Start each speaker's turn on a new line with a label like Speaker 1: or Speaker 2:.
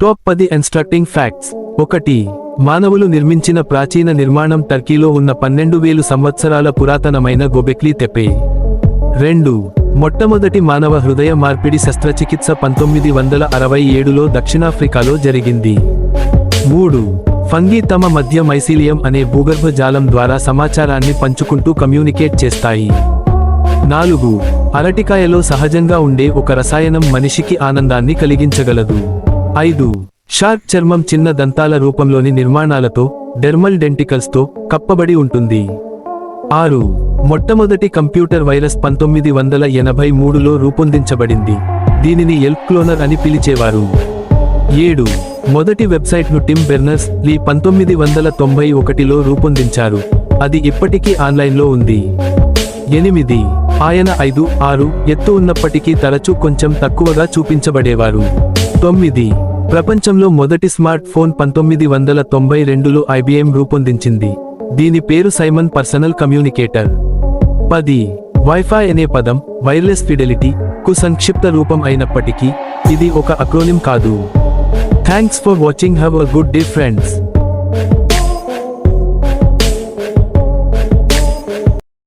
Speaker 1: Top 10 instructing facts. 1. మానవులు నిర్మించిన ప్రాచీన నిర్మాణం టర్కీలో ఉన్న 12,000 సంవత్సరాల పురాతనమైన గోబెక్లీ తెప్పే. 2. మొట్టమొదటి మానవ హృదయ మార్పిడి శస్త్రచికిత్స 1967లో దక్షిణాఫ్రికాలో జరిగింది. 3. ఫంగి తమ మధ్య మైసీలియం అనే భూగర్భ జాలం ద్వారా సమాచారాన్ని పంచుకుంటూ కమ్యూనికేట్ చేస్తాయి. 4. అరటికాయలో సహజంగా ఉండే ఒక రసాయనం మనిషికి ఆనందాన్ని కలిగించగలదు. 5. షార్క్ చర్మం చిన్న దంతాల రూపంలోని నిర్మాణాలతో, డెర్మల్ డెంటికల్స్తో కప్పబడి ఉంటుంది. 6. మొట్టమొదటి కంప్యూటర్ వైరస్ 1983లో రూపొందించబడింది. దీనిని ఎల్క్ క్లోనర్ అని పిలిచేవారు. 7. మొదటి వెబ్సైట్ను టిమ్ బెర్నర్స్-లీ 1991లో రూపొందించారు. అది ఇప్పటికీ ఆన్లైన్లో ఉంది. 8. ఆయన 5'6" ఎత్తు ఉన్నప్పటికీ తరచూ కొంచెం తక్కువగా చూపించబడేవారు. 9. ప్రపంచంలో మొదటి స్మార్ట్ ఫోన్ 1992లో IBM రూపొందించింది. దీని పేరు సైమన్ పర్సనల్ కమ్యూనికేటర్. 10. వైఫై అనే పదం వైర్లెస్ ఫిడెలిటీ కు సంక్షిప్త రూపం అయినప్పటికీ ఇది ఒక అక్రోనిం కాదు. Thanks for watching. Have a good day friends.